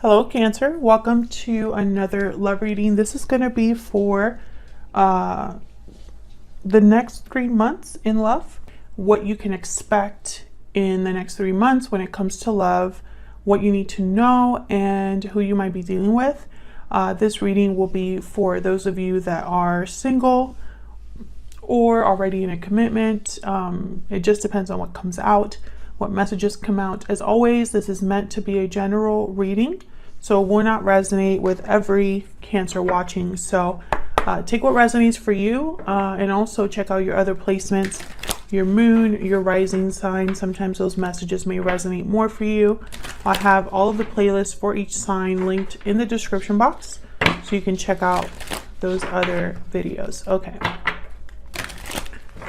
Hello, Cancer. Welcome to another love reading. This is going to be for the next 3 months in love. What you can expect in the next 3 months when it comes to love, what you need to know, and who you might be dealing with. This reading will be for those of you that are single or already in a commitment. It just depends on what comes out, what messages come out. As always, this is meant to be a general reading, so it will not resonate with every Cancer watching. So take what resonates for you, and also check out your other placements, your moon, your rising sign. Sometimes those messages may resonate more for you. I have all of the playlists for each sign linked in the description box, so you can check out those other videos. Okay,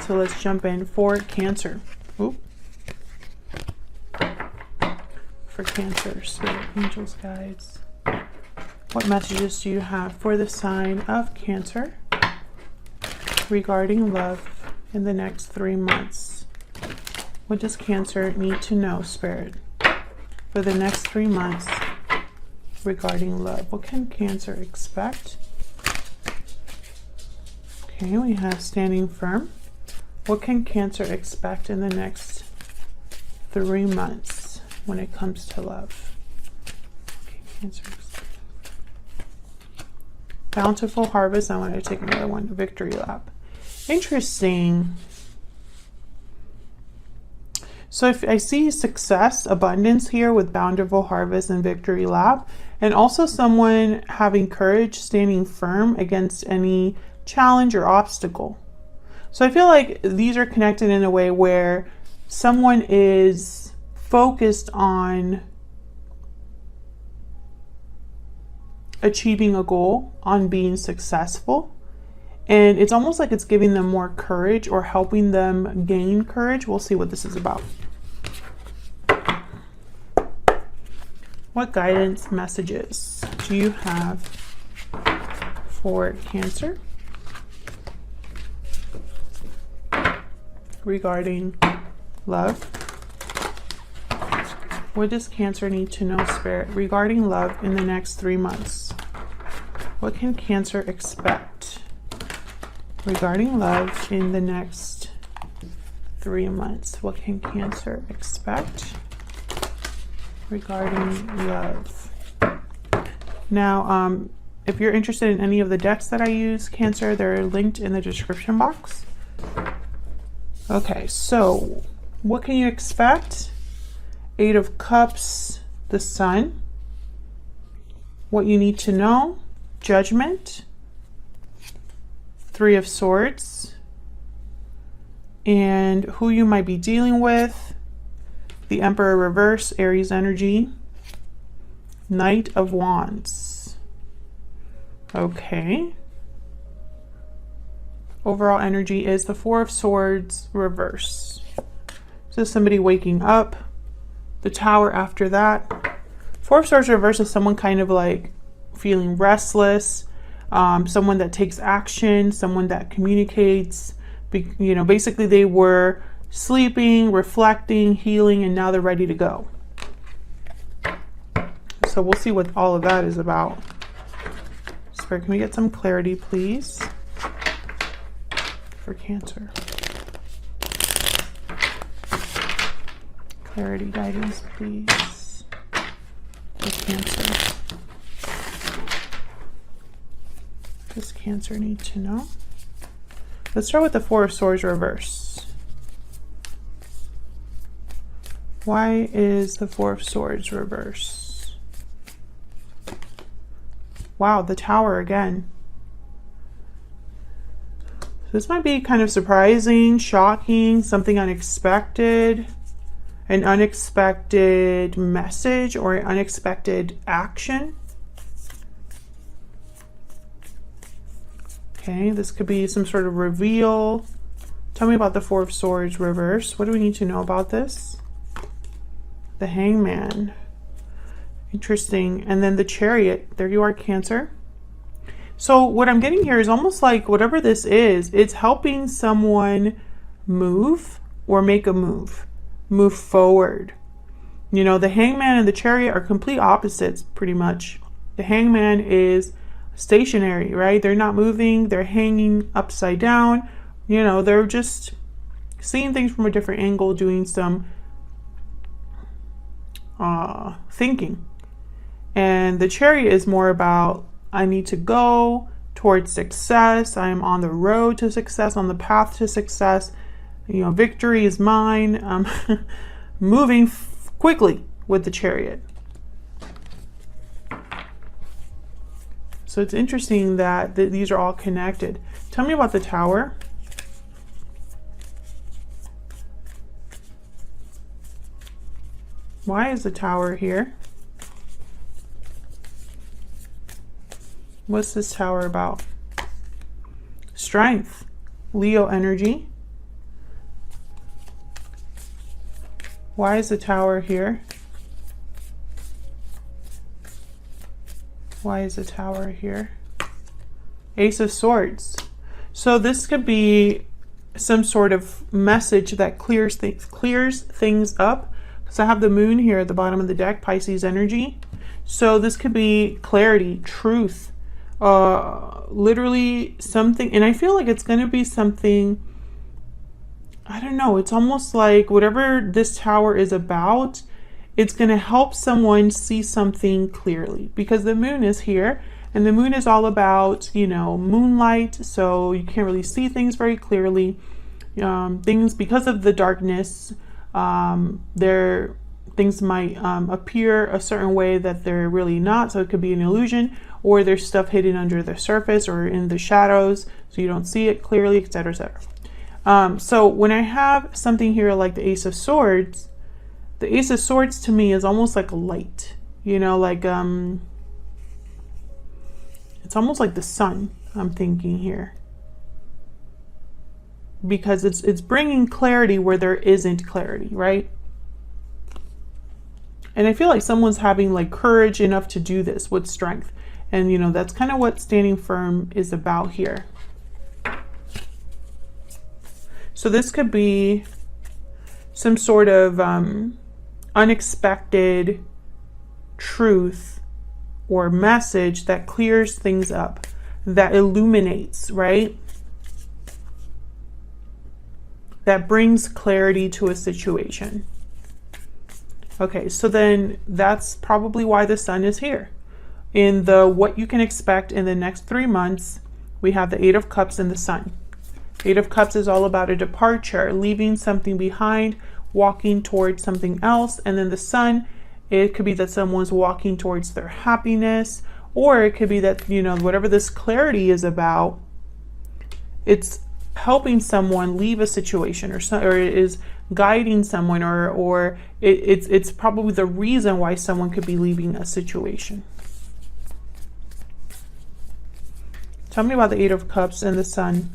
so let's jump in for Cancer. Oop. For Cancer, Spirit, Angels, Guides. What messages do you have for the sign of Cancer regarding love in the next 3 months? What does Cancer need to know, Spirit, for the next 3 months regarding love? What can Cancer expect? Okay, we have standing firm. What can Cancer expect in the next 3 months when it comes to love? Okay, Cancer. Bountiful harvest. I want to take another one. Victory lap. Interesting. So if I see success, abundance here with bountiful harvest and victory lap, and also someone having courage, standing firm against any challenge or obstacle. So I feel like these are connected in a way where someone is focused on achieving a goal, on being successful, and it's almost like it's giving them more courage or helping them gain courage. We'll see what this is about. What guidance messages do you have for Cancer regarding love? What does Cancer need to know, Spirit, regarding love in the next 3 months? What can Cancer expect regarding love in the next 3 months? What can Cancer expect regarding love? Now, if you're interested in any of the decks that I use, Cancer, they're linked in the description box. Okay, so what can you expect? 8 of Cups, the Sun. What you need to know, Judgment. 3 of Swords. And who you might be dealing with, the Emperor reverse, Aries energy. Knight of Wands. Okay. Overall energy is the 4 of Swords reverse. So somebody waking up. The Tower after that. 4 of Swords reverse is someone kind of like feeling restless, someone that takes action, someone that communicates. Basically they were sleeping, reflecting, healing, and now they're ready to go. So we'll see what all of that is about. Spirit, can we get some clarity, please, for Cancer? Clarity, guidance, please, for Cancer. What does Cancer need to know? Let's start with the 4 of Swords reverse. Why is the 4 of Swords reverse? Wow, the Tower again. This might be kind of surprising, shocking, something unexpected. An unexpected message or an unexpected action. Okay, this could be some sort of reveal. Tell me about the 4 of Swords reverse. What do we need to know about this? The Hangman. Interesting. And then the Chariot. There you are, Cancer. So what I'm getting here is almost like whatever this is, it's helping someone move or make a move forward. You know, the hangman and the chariot are complete opposites, pretty much. The hangman is stationary, right? They're not moving. They're hanging upside down. You know, they're just seeing things from a different angle, doing some thinking. And the chariot is more about, I need to go towards success. I am on the road to success, on the path to success. You know, victory is mine. Moving quickly with the chariot. So it's interesting that these are all connected. Tell me about the Tower. Why is the Tower here? What's this Tower about? Strength. Leo energy. Why is the Tower here? Why is the Tower here? Ace of Swords. So this could be some sort of message that clears things up. Because I have the Moon here at the bottom of the deck, Pisces energy. So this could be clarity, truth, literally something. And I feel like it's going to be something, I don't know, it's almost like whatever this Tower is about, it's going to help someone see something clearly, because the Moon is here and the Moon is all about, you know, moonlight. So you can't really see things very clearly. Things, because of the darkness, things might appear a certain way that they're really not. So it could be an illusion, or there's stuff hidden under the surface or in the shadows, so you don't see it clearly, etc., etc. So when I have something here like the Ace of Swords, the Ace of Swords to me is almost like a light, you know, like it's almost like the sun, I'm thinking here, because it's bringing clarity where there isn't clarity, right? And I feel like someone's having like courage enough to do this with strength, and you know, that's kind of what standing firm is about here. So this could be some sort of unexpected truth or message that clears things up, that illuminates, right? That brings clarity to a situation. Okay, so then that's probably why the Sun is here. In the what you can expect in the next 3 months, we have the Eight of Cups and the Sun. Eight of Cups is all about a departure, leaving something behind, walking towards something else. And then the Sun, it could be that someone's walking towards their happiness, or it could be that, you know, whatever this clarity is about, it's helping someone leave a situation, or it is guiding someone, or it's probably the reason why someone could be leaving a situation. Tell me about the Eight of Cups and the Sun.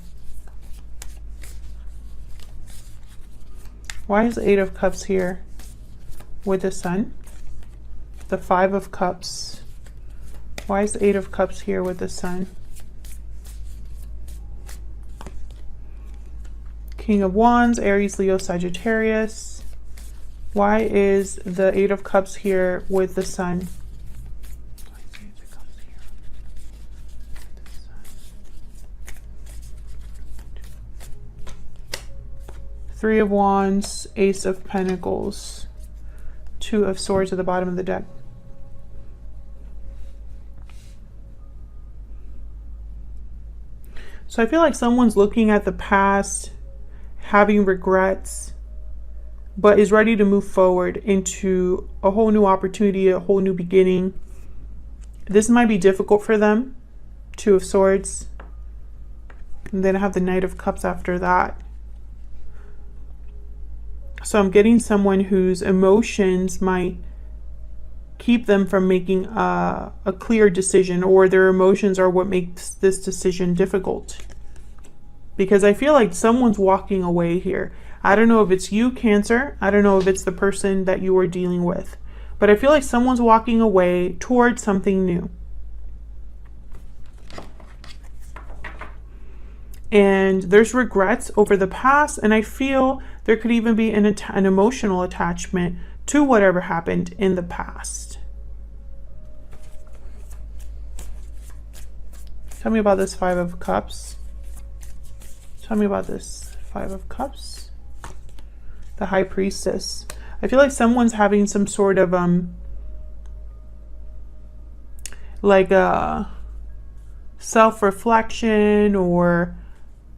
Why is the Eight of Cups here with the Sun? The Five of Cups. Why is the Eight of Cups here with the Sun? King of Wands, Aries, Leo, Sagittarius. Why is the Eight of Cups here with the Sun? Three of Wands, Ace of Pentacles, Two of Swords at the bottom of the deck. So I feel like someone's looking at the past, having regrets, but is ready to move forward into a whole new opportunity, a whole new beginning. This might be difficult for them. Two of Swords. And then I have the Knight of Cups after that. So I'm getting someone whose emotions might keep them from making a clear decision, or their emotions are what makes this decision difficult. Because I feel like someone's walking away here. I don't know if it's you, Cancer. I don't know if it's the person that you are dealing with. But I feel like someone's walking away towards something new. And there's regrets over the past, and I feel there could even be an emotional attachment to whatever happened in the past. Tell me about this Five of Cups. Tell me about this Five of Cups. The High Priestess. I feel like someone's having some sort of like a self-reflection or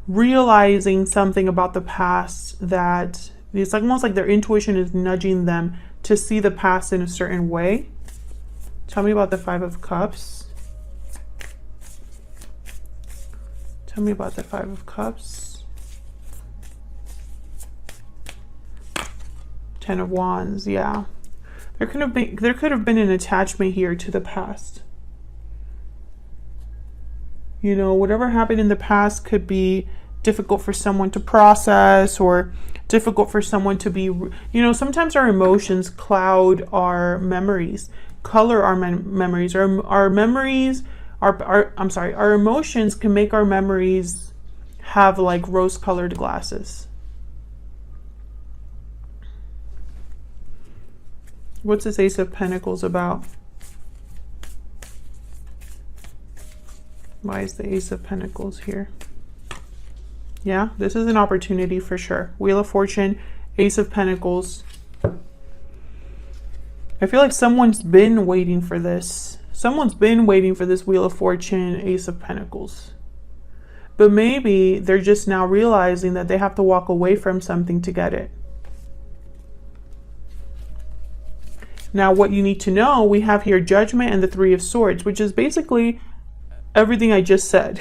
realizing something about the past, that it's like almost like their intuition is nudging them to see the past in a certain way. Tell me about the Five of Cups. Tell me about the Five of Cups. Ten of Wands, yeah. There could have been an attachment here to the past. You know, whatever happened in the past could be difficult for someone to process, or difficult for someone to be, you know, sometimes our emotions cloud our memories, color our memories. Our memories, our emotions can make our memories have like rose-colored glasses. What's this Ace of Pentacles about? Why is the Ace of Pentacles here? Yeah, this is an opportunity for sure. Wheel of Fortune, Ace of Pentacles. I feel like someone's been waiting for this. Someone's been waiting for this Wheel of Fortune, Ace of Pentacles. But maybe they're just now realizing that they have to walk away from something to get it. Now, what you need to know, we have here Judgment and the Three of Swords, which is basically everything I just said.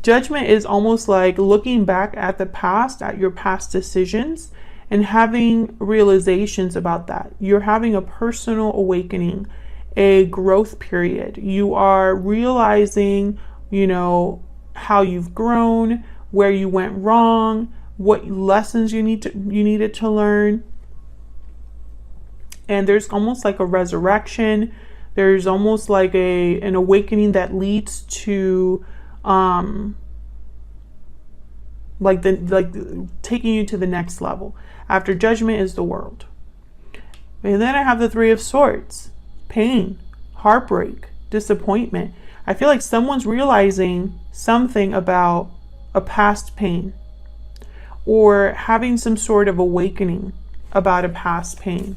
Judgment is almost like looking back at the past, at your past decisions, and having realizations about that. You're having a personal awakening, a growth period. You are realizing, you know, how you've grown, where you went wrong, what lessons you needed to learn. And there's almost like a resurrection. There's almost like an awakening that leads to like taking you to the next level. After Judgment is the World. And then I have the Three of Swords. Pain, heartbreak, disappointment. I feel like someone's realizing something about a past pain, or having some sort of awakening about a past pain.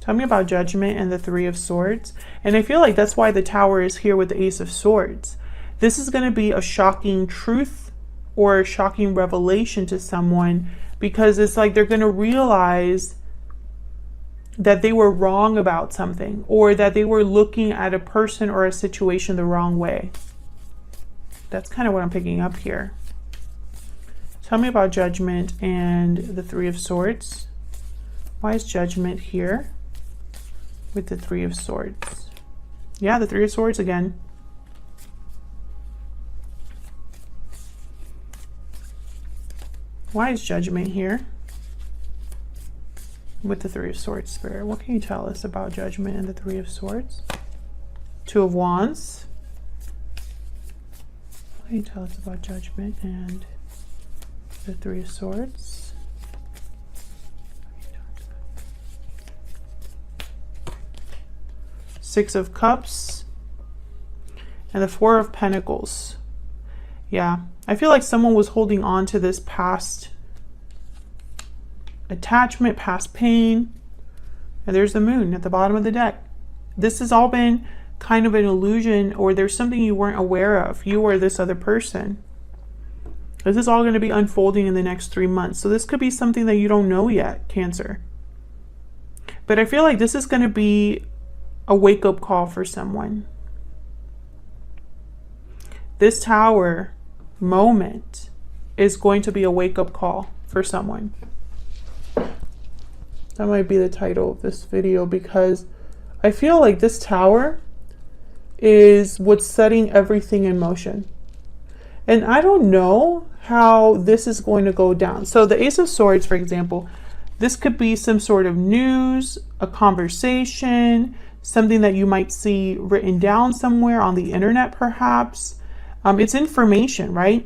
Tell me about Judgment and the Three of Swords. And I feel like that's why the Tower is here with the Ace of Swords. This is going to be a shocking truth or a shocking revelation to someone, because it's like they're going to realize that they were wrong about something, or that they were looking at a person or a situation the wrong way. That's kind of what I'm picking up here. Tell me about Judgment and the Three of Swords. Why is Judgment here with the Three of Swords? Yeah, the Three of Swords again. Why is Judgment here with the Three of Swords, Spirit? What can you tell us about Judgment and the Three of Swords? Two of Wands. What can you tell us about Judgment and the Three of Swords? Six of Cups and the Four of Pentacles. Yeah, I feel like someone was holding on to this past attachment, past pain. And there's the Moon at the bottom of the deck. This has all been kind of an illusion, or there's something you weren't aware of, you or this other person. This is all going to be unfolding in the next 3 months. So this could be something that you don't know yet, Cancer. But I feel like this is going to be a wake-up call for someone. This Tower moment is going to be a wake-up call for someone. That might be the title of this video, because I feel like this Tower is what's setting everything in motion. And I don't know how this is going to go down. So the Ace of Swords, for example, this could be some sort of news, a conversation, something that you might see written down somewhere on the internet, perhaps. It's information, right?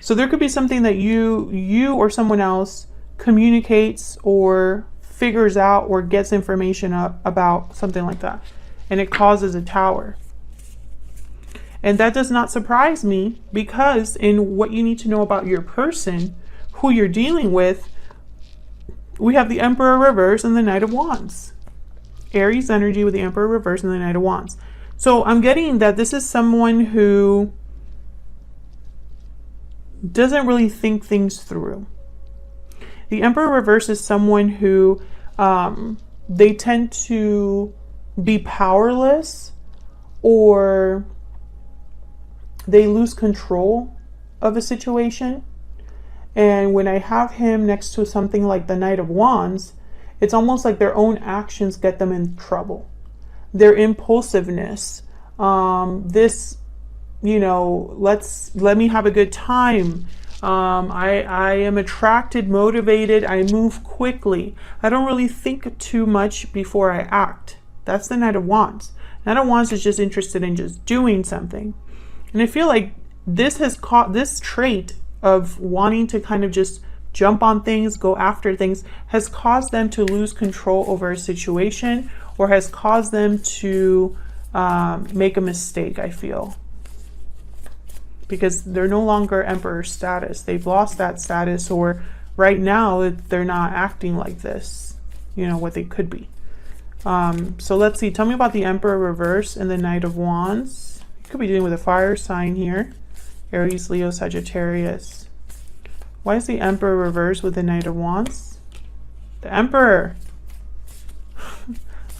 So there could be something that you or someone else communicates or figures out or gets information up about, something like that, and it causes a tower. And that does not surprise me, because in what you need to know about your person, who you're dealing with, we have the Emperor reverse and the Knight of Wands. Aries energy with the Emperor reverse and the Knight of Wands. So I'm getting that this is someone who doesn't really think things through. The Emperor reverse is someone who they tend to be powerless, or they lose control of a situation. And when I have him next to something like the Knight of Wands, it's almost like their own actions get them in trouble. Their impulsiveness, this, you know, let me have a good time. I am attracted, motivated, I move quickly. I don't really think too much before I act. That's the Knight of Wands. Knight of Wands is just interested in just doing something. And I feel like this has caught this trait of wanting to kind of just jump on things, go after things, has caused them to lose control over a situation, or has caused them to make a mistake, I feel. Because they're no longer Emperor status. They've lost that status, or right now they're not acting like this, you know, what they could be. So let's see. Tell me about the Emperor reverse and the Knight of Wands. You could be dealing with a fire sign here. Aries, Leo, Sagittarius. Why is the Emperor reverse with the Knight of Wands? The Emperor.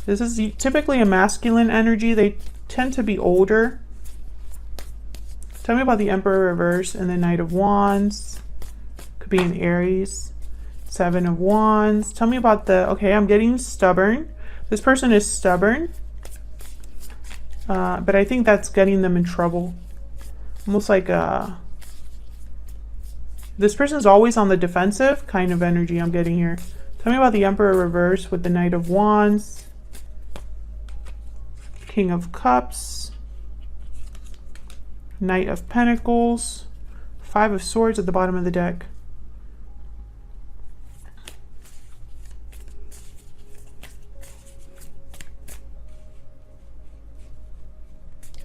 This is typically a masculine energy. They tend to be older. Tell me about the Emperor reverse and the Knight of Wands. Could be an Aries. Seven of Wands. Tell me about the... Okay, I'm getting stubborn. This person is stubborn. But I think that's getting them in trouble. Almost like this person is always on the defensive kind of energy I'm getting here. Tell me about the Emperor reverse with the Knight of Wands. King of Cups. Knight of Pentacles. Five of Swords at the bottom of the deck.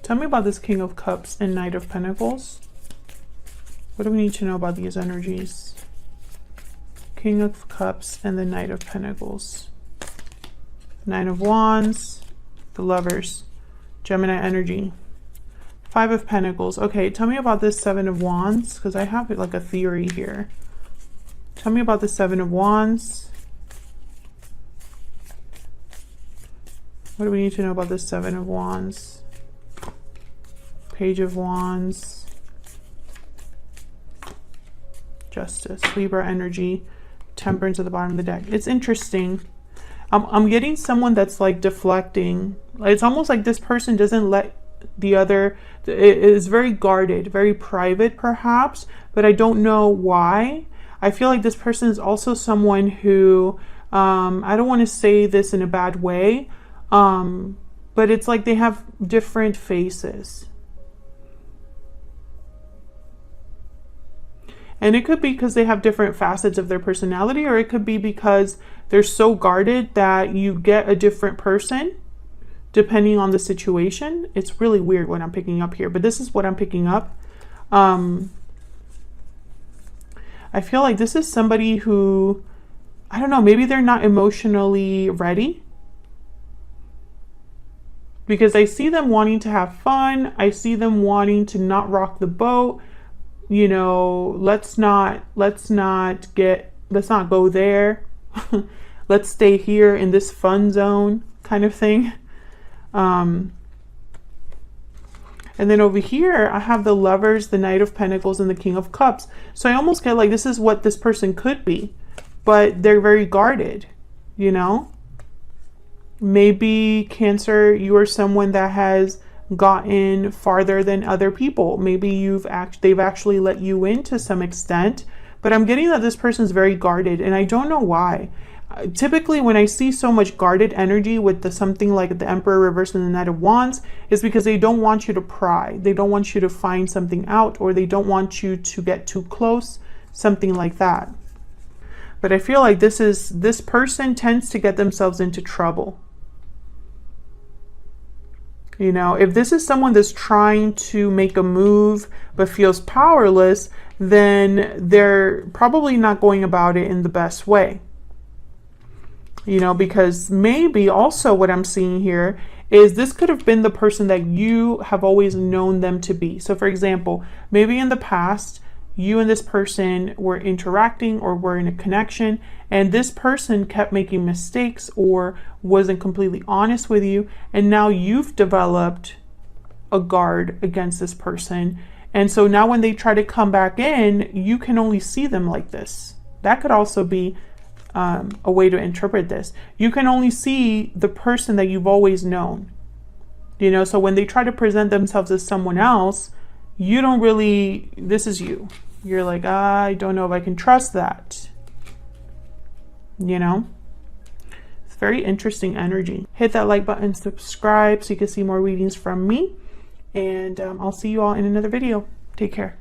Tell me about this King of Cups and Knight of Pentacles. What do we need to know about these energies? King of Cups and the Knight of Pentacles. Nine of Wands. The Lovers. Gemini energy. Five of Pentacles. Okay, tell me about this Seven of Wands, because I have like a theory here. Tell me about the Seven of Wands. What do we need to know about this Seven of Wands? Page of Wands. Justice. Libra energy. Temperance at the bottom of the deck. It's interesting. I'm getting someone that's like deflecting. It's almost like this person doesn't let the other... It is very guarded, very private perhaps, but I don't know why. I feel like this person is also someone who... I don't want to say this in a bad way, but it's like they have different faces. And it could be because they have different facets of their personality, or it could be because they're so guarded that you get a different person depending on the situation. It's really weird what I'm picking up here, but this is what I'm picking up. I feel like this is somebody who, I don't know, maybe they're not emotionally ready. Because I see them wanting to have fun. I see them wanting to not rock the boat. You know, let's not go there. Let's stay here in this fun zone kind of thing. And then over here, I have the Lovers, the Knight of Pentacles, and the King of Cups. So I almost get like this is what this person could be, but they're very guarded, you know? Maybe Cancer, you are someone that has gotten farther than other people. Maybe they've actually let you in to some extent, but I'm getting that this person's very guarded, and I don't know why. typically when I see so much guarded energy with the something like the Emperor reverse and the Knight of Wands, is because they don't want you to pry. They don't want you to find something out, or they don't want you to get too close, something like that. But I feel like this person tends to get themselves into trouble. You know, if this is someone that's trying to make a move but feels powerless, then they're probably not going about it in the best way. You know, because maybe also what I'm seeing here is this could have been the person that you have always known them to be. So for example, maybe in the past, you and this person were interacting or were in a connection, and this person kept making mistakes or wasn't completely honest with you, and now you've developed a guard against this person. And so now when they try to come back in, you can only see them like this. That could also be a way to interpret this. You can only see the person that you've always known. You know, so when they try to present themselves as someone else, you don't really, this is you. You're like, I don't know if I can trust that. You know? It's very interesting energy. Hit that like button, subscribe so you can see more readings from me. And I'll see you all in another video. Take care.